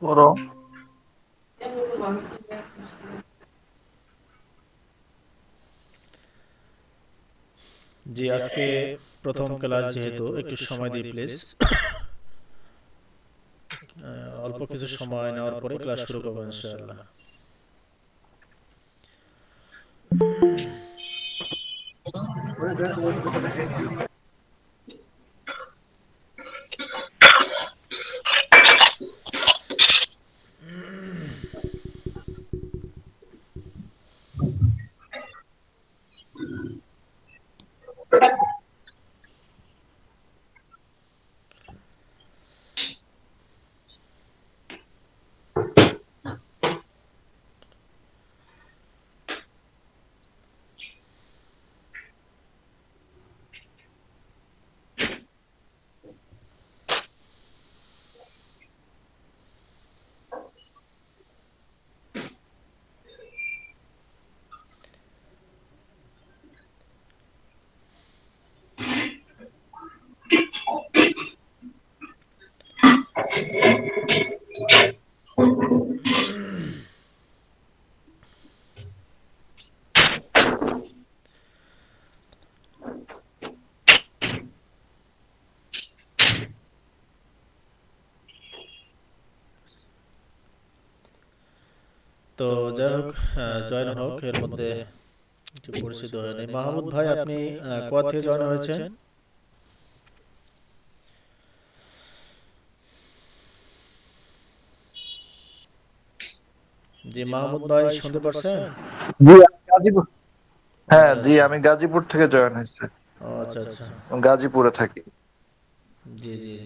করো। জি, আজকে প্রথম ক্লাস যেহেতু একটু সময় দিই প্লিজ। অল্প কিছু সময় নেওয়ার পরে ক্লাস শুরু করবো ইনশাআল্লাহ। তো যাই হোক, জয়েন হোক, এর মধ্যে একটু পরিচিত হয়ে নেই। মাহমুদ ভাই, আপনি কোথা থেকে জয়েন হয়েছেন? জি মাহমুদ ভাই, শুনতে পারছেন? জি আমি গাজীপুর। ও হ্যাঁ আচ্ছা জি, আচ্ছা। আমি গাজীপুর থেকে জয়েন হয়েছে। ও আচ্ছা আচ্ছা। গাজীপুরে থাকি। জি জি।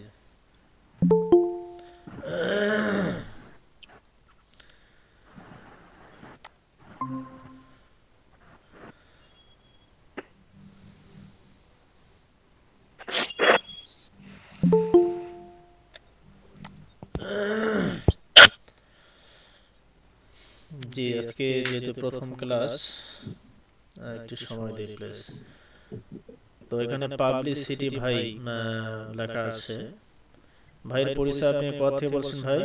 জি, আজকে যেহেতু প্রথম ক্লাস, একটু সময় দিই প্লিজ। তো এখানে পাবলিসিটি ভাই লেখা আছে। ভাইয়ের পরিচয় আপনি কোথা থেকে বলছেন ভাই?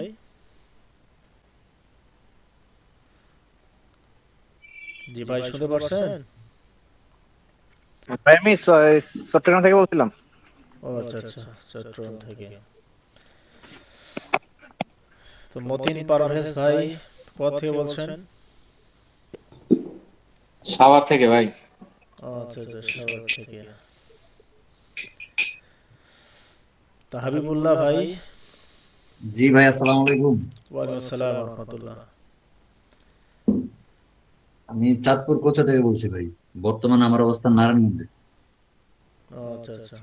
জি ভাই, শুনতে পারছেন? ভাই আমি চট্টগ্রাম থেকে বলছিলাম। ও আচ্ছা আচ্ছা, চট্টগ্রাম থেকে। তো মতিন পারভেজ ভাই কোথা থেকে বলছেন? সাভার থেকে ভাই। ও আচ্ছা আচ্ছা, সাভার থেকে। তো হাবিবুল্লাহ ভাই? জি ভাই, আসসালামু আলাইকুম। ওয়ালাইকুম আসসালাম রহমতুল্লাহ। আমি চাঁদপুর কোচা থেকে বলছি ভাই। বর্তমানে আমার অবস্থান নারায়ণগঞ্জে। ও আচ্ছা আচ্ছা।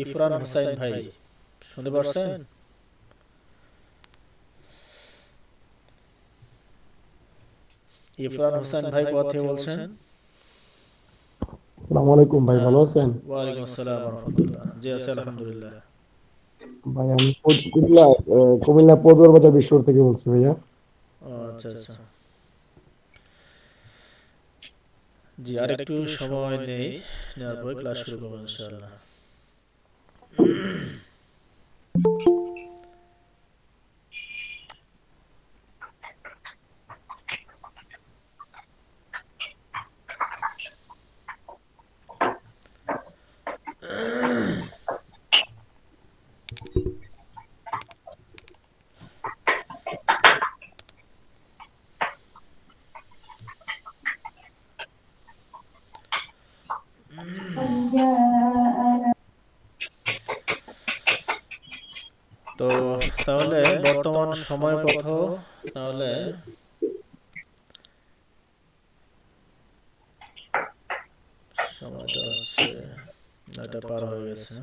ইফরান হোসাইন ভাই, শুনতে পারছেন? ইফরান হোসেন ভাই কোথা থেকে বলছেন? আসসালামু আলাইকুম ভাই, ভালো আছেন? ওয়ালাইকুম আসসালাম রহমতুল্লাহ। জি আছি আলহামদুলিল্লাহ। ভাই আমি কুমিল্লা কুমিল্লা পদুয়ার বাজার বিশ্বর থেকে বলছি ভাইয়া। ও আচ্ছা আচ্ছা। জি, আর একটু সময় নেই, নেওয়ার পরে ক্লাস শুরু করবো ইনশাআল্লাহ। তো তাহলে বর্তমান সময় কত? তাহলে সময়টা হচ্ছে 9টা পার হয়ে গেছে।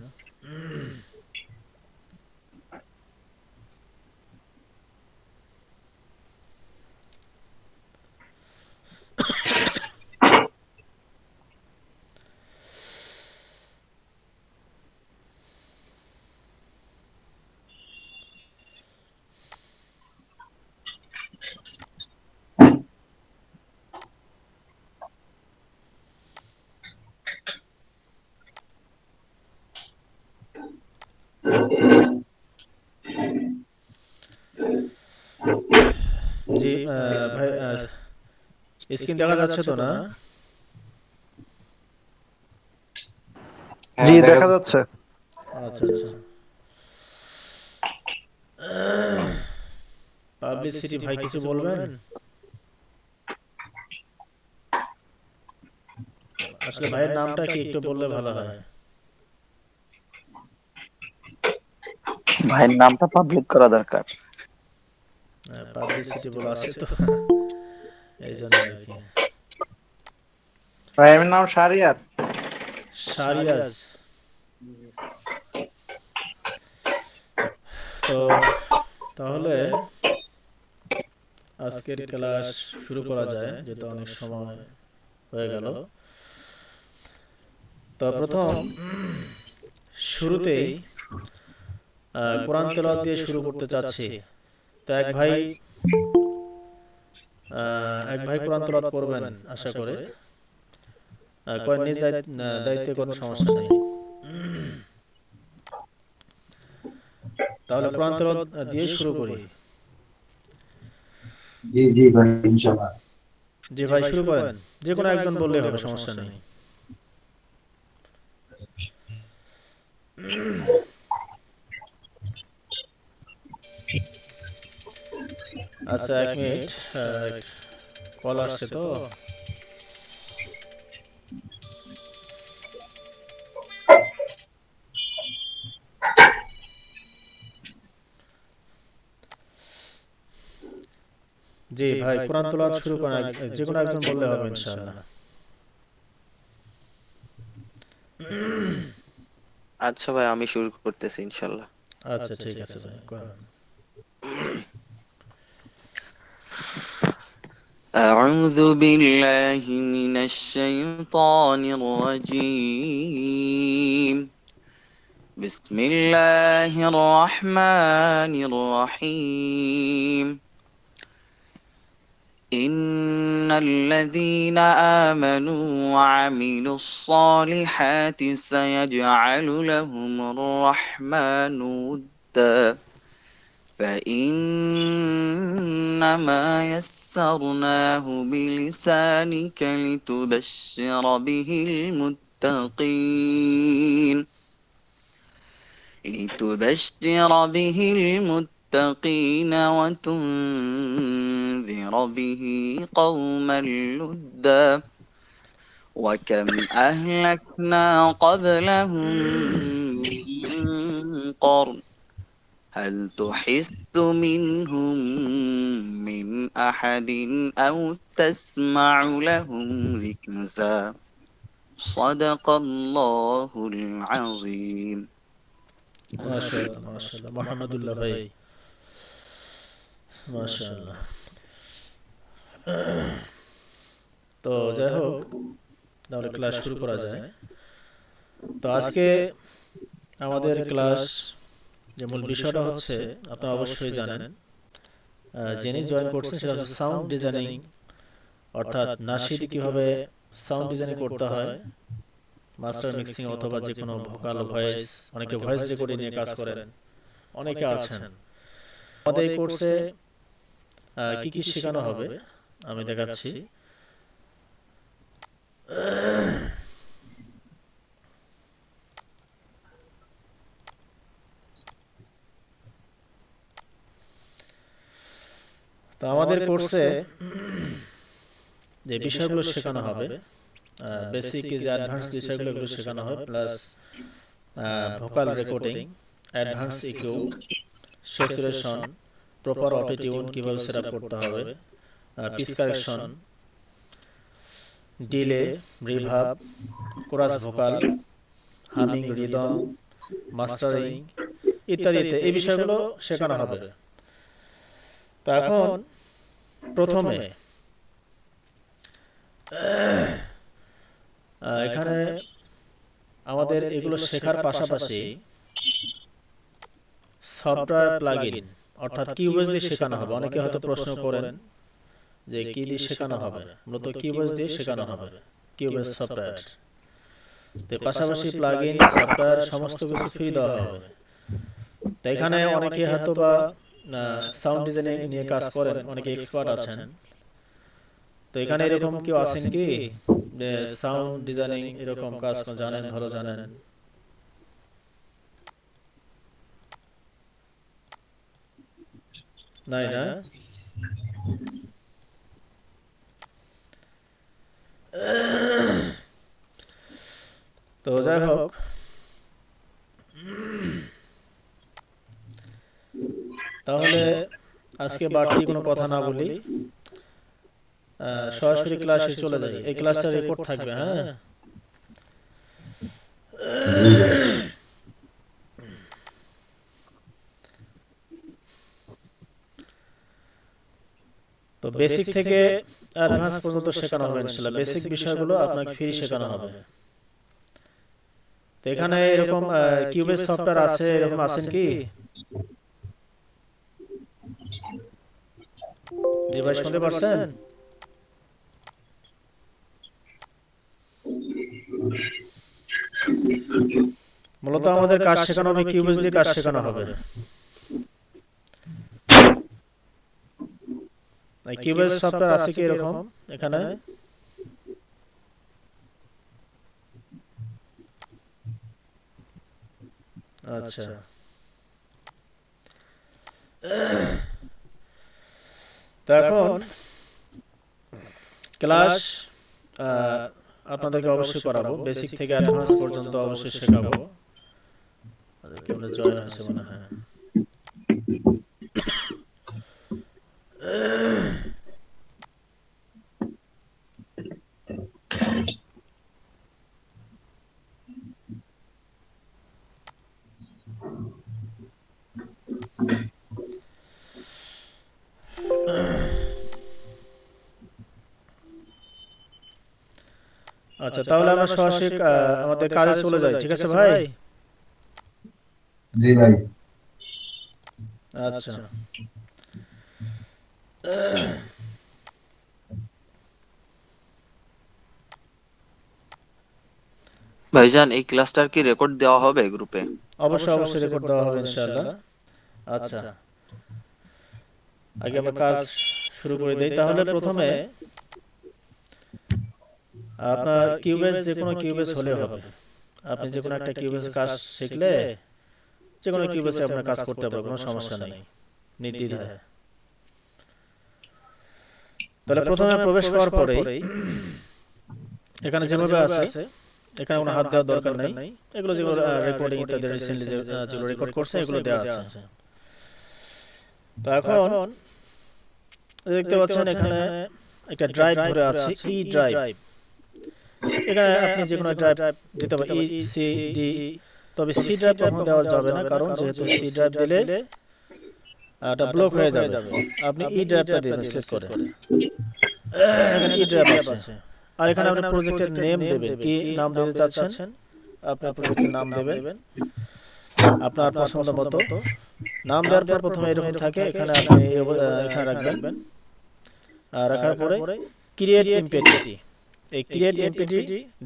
জি ভাই, স্ক্রিন দেখা যাচ্ছে তো না? জি দেখা যাচ্ছে। আচ্ছা আচ্ছা। পাবলিসিটি ভাই কিছু বলবেন? আসলে ভাইয়ের নামটা কি একটু বললে ভালো হয়। ভাইয়ের নামটা পাবলিক করা দরকার। পাবলিসিটি বলা আছে তো এই জন্য আর কি। ভাই আমার নাম শারিয়াত। শারিয়াজ। তো তাহলে আজকের ক্লাস শুরু করা যায়, যেহেতু অনেক সময় হয়ে গেল। তো প্রথম শুরুতেই কোরআন তেলাওয়াত দিয়ে শুরু করতে চাচ্ছি। তো এক ভাই কোরআন তেলাওয়াত করবেন আশা করে। নিজ দায়িত্বে কোনো সমস্যা নেই। তাহলে কোরআন তেলাওয়াত দিয়ে শুরু করি। জি জি ভাই, ইনশাআল্লাহ। জি ভাই শুরু করেন, যে কোনো একজন বললেই হবে, সমস্যা নেই। আচ্ছা, 1 মিনিট, কল আসছে তো। জি ভাই, কোরআন তেলাওয়াত শুরু করেন, যে কোনো একজন বললে হবে ইনশাআল্লাহ। আচ্ছা ভাই, আমি শুরু করতেছি ইনশাল্লাহ। আচ্ছা ঠিক আছে ভাই, করেন। أعوذ بالله من الشيطان الرجيم. بسم الله الرحمن الرحيم. إن الذين آمنوا وعملوا الصالحات سيجعل لهم الرحمن ودا فإنما يسرناه بلسانك لتبشر به المتقين وتنذر به قوما لدا وكم أهلكنا قبلهم من قرن هل تحس منهم من أحد أو تسمع لهم ركزا صدق الله العظيم. মাশাআল্লাহ মাশাআল্লাহ, মাহমুদুল্লাহ ভাই, মাশাআল্লাহ। তো যাই হোক, তাহলে ক্লাস শুরু করা যায়। তো আজকে আমাদের ক্লাস যে মূল বিষয়টা হচ্ছে, আপনারা অবশ্যই জানেন, যিনি জয়েন করছেন সেটা হচ্ছে সাউন্ড ডিজাইনিং, অর্থাৎ নাশিদ কিভাবে সাউন্ড ডিজাইনিং করতে হয়, মাস্টার মিক্সিং অথবা যে কোনো ভোকাল ভয়েস, অনেকে ভয়েস রেকর্ডিং নিয়ে কাজ করেন, অনেকে আছেন। আমাদের এই কোর্সে কি কি শেখানো হবে আমি দেখাচ্ছি। তো আমাদের কোর্সে যে বিষয়গুলো শেখানো হবে, বেসিক যে অ্যাডভান্স বিষয়গুলো এগুলো শেখানো হয়, plus vocal recording, advance EQ, saturation, proper auto tune কিভাবে সেটআপ করতে হবে, pitch correction, delay, reverb, chorus vocal, humming, rhythm, mastering ইত্যাদি ইত্যাদি, এই বিষয়গুলো শেখানো হবে। তো এখন প্রথমে এখানে আমাদের এগুলো শেখার পাশাপাশি সফটওয়্যার প্লাগইন অর্থাৎ কিউবেজ দিয়ে শেখানো হবে। অনেকে হয়তো প্রশ্ন করেন যে কি দিয়ে শেখানো হবে, মূলত কিউবেজ দিয়ে শেখানো হবে, কিউবেজ সফটওয়্যার। তো পাশাপাশি প্লাগইন, সফটওয়্যার সমস্ত কিছু ফ্রি দেওয়া হবে। তো এখানে অনেকে হয়তো বা সাউন্ড ডিজাইনিং নিয়ে কাজ করেন, অনেকে এক্সপার্ট আছেন। তো এখানে এরকম কেউ আছেন কি যে সাউন্ড ডিজাইনিং এরকম কাজ জানেন, ভালো জানেন? নাই না? তো যাই হোক, তাহলে আজকে বাড়তি কোনো কথা না বলি, সরাসরি ক্লাসে চলে যাই। এই ক্লাসটা রেকর্ড থাকবে, হ্যাঁ? তো বেসিক থেকে অ্যাডভান্স পর্যন্ত শেখানো হবে ইনশাআল্লাহ। বেসিক বিষয়গুলো আপনাকে ফ্রি শেখানো হবে। তো এখানে এরকম কিউবেস সফটওয়্যার আছে, এরকম আছেন কি? জি ভাই, শুনতে পারছেন? মূলত আমাদের কাজ শেখানো হবে, কিউবেস দিয়ে কাজ শেখানো হবে। কিউবেস সফটওয়্যার আছে কি এরকম এখানে? আচ্ছা, তো এখন ক্লাস আপনাদেরকে অবশ্যই করাবো, বেসিক থেকে অ্যাডভান্স পর্যন্ত অবশ্যই শেখাবো। কেমন জয়েন হয়েছে মনে হয়। আচ্ছা, তাহলে আমরা সরাসরি আমাদের কাজে চলে যাই, ঠিক আছে ভাই? জি ভাই। আচ্ছা, ভাইজান, এই ক্লাসটার কি রেকর্ড দেওয়া হবে গ্রুপে? অবশ্যই অবশ্যই রেকর্ড দেওয়া হবে ইনশাআল্লাহ। আচ্ছা, আগে আমরা কাজ শুরু করে দেই। তাহলে প্রথমে আপনার কিউবেস, যে কোনো কিউবেস হলে হবে। আপনি যে কোনো একটা কিউবেস কাজ শিখলে যে কোনো কিউবেসে আপনার কাজ করতে পারবেন, কোনো সমস্যা নেই, নির্দ্বিধায়। তাহলে প্রথমে প্রবেশ করার পরেই এখানে যেভাবে আছে, এখানে কোনো হাত দেওয়ার দরকার নেই। এগুলো যেগুলো রেকর্ডিং ইত্যাদি রিসেন্টলি যেগুলো রেকর্ড করছে এগুলো দেওয়া আছে। তো এখন দেখতে পাচ্ছেন এখানে একটা ড্রাইভ ধরে আছে, ই ড্রাইভ। এখানে আপনি যে কোনো ড্রাইভ দিতে পারেন, ই, সি, ডি। তবে সি ড্রাইভ কখনো দেওয়া যাবে না, কারণ যেহেতু সি ড্রাইভ দিলে এটা ব্লক হয়ে যাবে। আপনি ই ড্রাইভটা দিবেন সিলেক্ট করে। এখানে ই ড্রাইভ আছে। আর এখানে আপনি প্রজেক্টের নেম দেবেন, কি নাম দিতে চাচ্ছেন আপনি প্রজেক্টের নাম দেবেন আপনার পছন্দ মতো। নাম দেওয়ার পর প্রথমে এরকম থাকে, এখানে আপনি এখানে রাখবেন। আর রাখার পরে ক্রিয়েট এমপিটি, এই ক্রিয়েট এমপিটি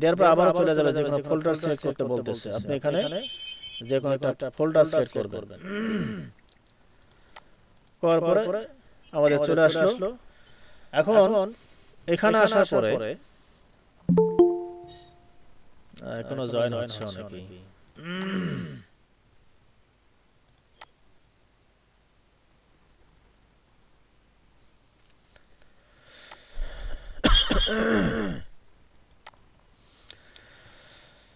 দেওয়ার পর আবার চলে যাবে যে কোনো ফোল্ডার সিলেক্ট করতে বলতেছে। আপনি এখানে যে কোনো একটা ফোল্ডার সিলেক্ট করবেন। করার পরে আমাদের চলে আসলো। এখন এখানে আসার পরে এখনো জয়েন হচ্ছে অনেকেই।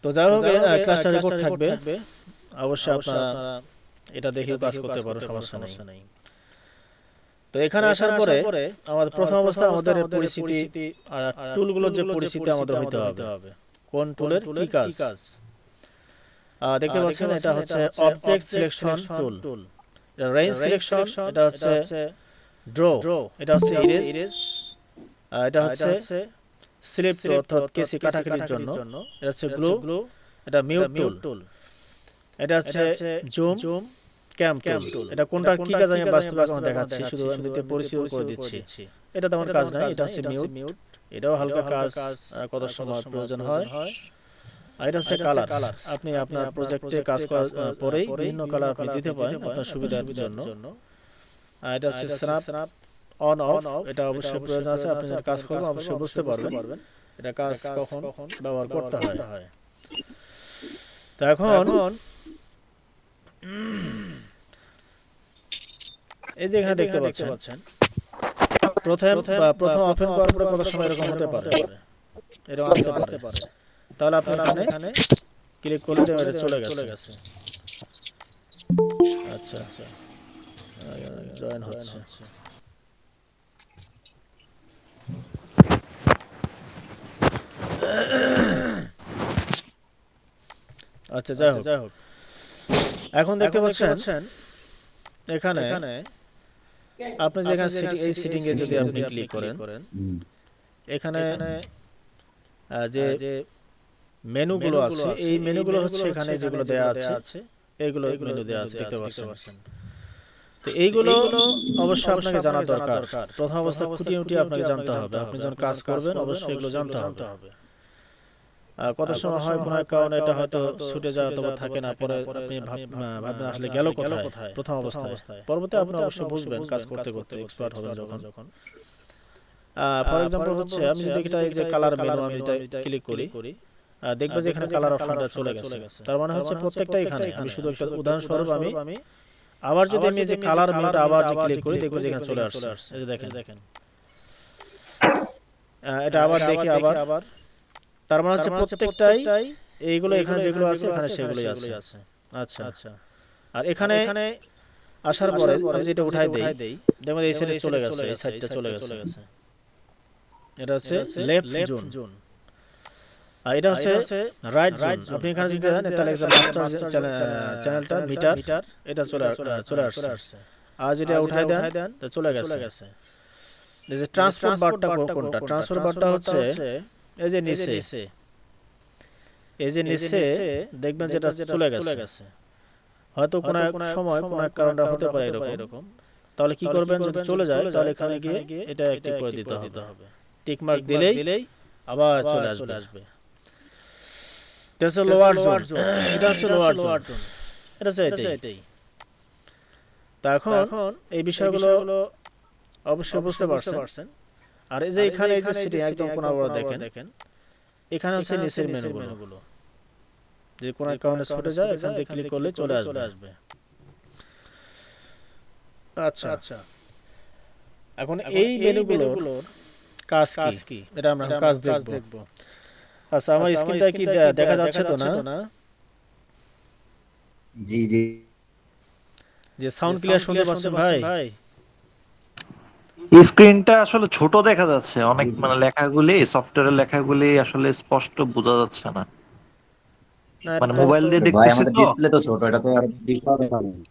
তো যাই হোক, ক্লাসটা রেকর্ড থাকবে, অবশ্যই আপনারা এটা দেখেও কাজ করতে পারো, সমস্যা নেই। তো এখানে আসার পরে আমাদের প্রথম অবস্থায় আমাদের পরিচিতি, টুলগুলো যে পরিচিতি আমাদের হইতে হবে, কোন টুলের কি কাজ। দেখতে পাচ্ছেন এটা হচ্ছে অবজেক্ট সিলেকশন টুল, এটা রেঞ্জ সিলেকশন, এটা হচ্ছে ড্র, এটা হচ্ছে ইরেজ, এটা হচ্ছে স্লিপ অর্থাৎ কেসি কাটাকাটির জন্য, এটা হচ্ছে গ্লু, এটা মিউট টুল, এটা হচ্ছে জুম, ক্যাম টুল। এটা কোনটার কি কাজ আমি বাস্তবে এখন দেখাচ্ছি, শুধু এমনিতে পরিচিত করে দিচ্ছি। এটা তেমন কাজ নাই, এটা হচ্ছে মিউট, এটাও হালকা কাজ, কত সময় প্রয়োজন হয়। আর এটা হচ্ছে কালার। আপনি আপনার প্রজেক্টে কাজ করার পরেই বিভিন্ন কালার আপনি দিতে পারেন আপনার সুবিধার জন্য। আর এটা হচ্ছে স্ন্যাপ অন অফ, এটা অবশ্যই প্রয়োজন আছে। আপনি যখন কাজ করবেন অবশ্যই বুঝতে পারবেন এটা কাজ কখন ব্যবহার করতে হয়। তো এখন এই যে এখানে দেখতে পাচ্ছেন প্রথম ওপেন করার পরে কত সময় এরকম হতে পারে, এরকম আসতে পারে। তাহলে আপনি এখানে ক্লিক করলে এটা চলে গেছে। আচ্ছা জয়েন হচ্ছে। আচ্ছা যাই হোক, এখন দেখতে পাচ্ছেন এখানে আপনি যেখানে এই সিটিং এ যদি আপনি ক্লিক করেন, এখানে যে মেনুগুলো আছে এই মেনুগুলো হচ্ছে এখানে যেগুলো দেয়া আছে, এইগুলো মেনু দেয়া আছে দেখতে পাচ্ছেন। তো এইগুলো অবশ্যই আপনাকে জানা দরকার। প্রথম অবস্থা খুঁটিয়ে আপনাকে জানতে হবে। আপনি যখন কাজ করবেন অবশ্যই এগুলো জানতে হবে। কত সময় হয় কোনো কারণে এটা হয়তো ছুটে যায় অথবা থাকে না, পরে আপনি ভাববেন আসলে গেল কোথায় প্রথম অবস্থায়। পরবর্তী আপনি অবশ্যই বুঝবেন কাজ করতে এক্সপার্ট হবেন যখন। ফর এক্সাম্পল হচ্ছে আমি যদি এটা এই যে কালার মেনু আমি এটা ক্লিক করি, দেখবে যে এখানে কালার অপশনটা চলে গেছে। তার মানে হচ্ছে প্রত্যেকটা এখানে। আমি শুধু একটা উদাহরণস্বরূপ আমি আবার যদি আমি এই যে কালার মেনুটা আবার যে ক্লিক করি, দেখবে যে এখানে চলে আসছে। এই যে দেখেন এটা আবার দেখি আবার। তার মানে হচ্ছে প্রত্যেকটাই এইগুলো এখানে যেগুলো আছে এখানে সেগুলোই আছে। আচ্ছা আর এখানে আসার পরে আমি যেটা উঠাই দেই, দেখবেন এই সাইডে চলে গেছে, এই সাইডটা চলে গেছে। এটা হচ্ছে লেফট জোন আর এটা হচ্ছে রাইট জোন। আপনি এখানে যদি দেন তাহলে মাস্টার চ্যানেলটা মিটার এটা চলে আসছে। আর যেটা উঠাই দেন তো চলে গেছে। এই যে ট্রান্সফার বারটা কোনটা? ট্রান্সফার বারটা হচ্ছে এই যে নিচে দেখবেন যেটা চলে গেছে। হয়তো কোনো এক সময় কোনো এক কারণে হতে পারে এরকম। তাহলে কি করবেন, যদি চলে যায় তাহলে এখানে গিয়ে এটা অ্যাক্টিভ করে দিতে হবে। টিক মার্ক দিলেই আবার চলে আসবে। এটা হচ্ছে লোয়ার জোন, এটা হচ্ছে লোয়ার জোন, এটা হচ্ছে এটাই। তা এখন এই বিষয়গুলো অবশ্যই বুঝতে পারছেন। আর এই যে এখানে এই যে সিটিং একদম কোণা বড় দেখেন, এখানে হচ্ছে নিচের মেনুগুলো। যে কোনো কারণে ছুটে যায় এখান থেকে ক্লিক করলে চলে আসবে। আচ্ছা এখন এই মেনুগুলোর কাজ কি এটা আমরা কাজ দেখব। আচ্ছা আমার স্ক্রিনটা কি দেখা যাচ্ছে তো না? জি যে সাউন্ড ক্লিয়ার শুনতে পাচ্ছেন ভাই? স্ক্রিনটা আসলে ছোট দেখা যাচ্ছে অনেক, মানে লেখাগুলি সফটওয়্যারের লেখাগুলি আসলে স্পষ্ট বোঝা যাচ্ছে না। না মানে মোবাইল দিয়ে ভাই দেখতেছি আমাদের তো। ডিসপ্লে তো ছোট, এটা তো আর ডিসপ্লে দেখাবে না।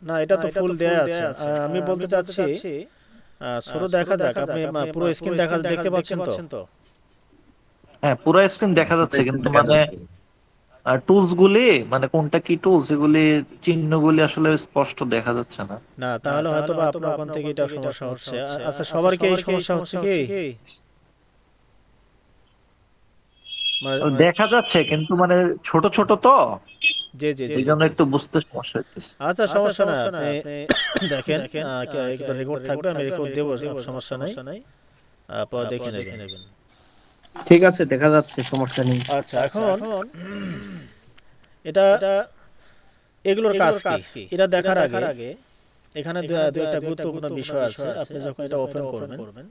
না এটা তো ফুল দেয়া আছে। আমি বলতে চাচ্ছি ছোট দেখা যাক, আপনি পুরো স্ক্রিন দেখতে পাচ্ছেন তো? হ্যাঁ পুরো স্ক্রিন দেখা যাচ্ছে, পুরো কিন্তু screen দেখা মানে যাচ্ছে। টুলস গুলি মানে কোনটা কি টুলস এগুলি চিহ্নগুলি আসলে স্পষ্ট দেখা যাচ্ছে না। না তাহলে হয়তো বা আপনার ওখান থেকে এটা সমস্যা হচ্ছে। আচ্ছা সবার কি এই সমস্যা হচ্ছে কি? মানে দেখা যাচ্ছে কিন্তু মানে ছোট ছোট তো, জি এই জন্য একটু বুঝতে সমস্যা হচ্ছে। আচ্ছা সমস্যা না, আপনি দেখেন একটা রেকর্ড থাকবে, আমি রেকর্ড দেব, সমস্যা নাই। পরে দেখে নেবেন। ঠিক আছে, দেখা যাচ্ছে, সমস্যা নেই। আচ্ছা এখন এটা এগুলোর কাজ কি এটা দেখার আগে এখানে দু একটা গুরুত্বপূর্ণ বিষয় আছে। আপনি যখন এটা ওপেন করবেন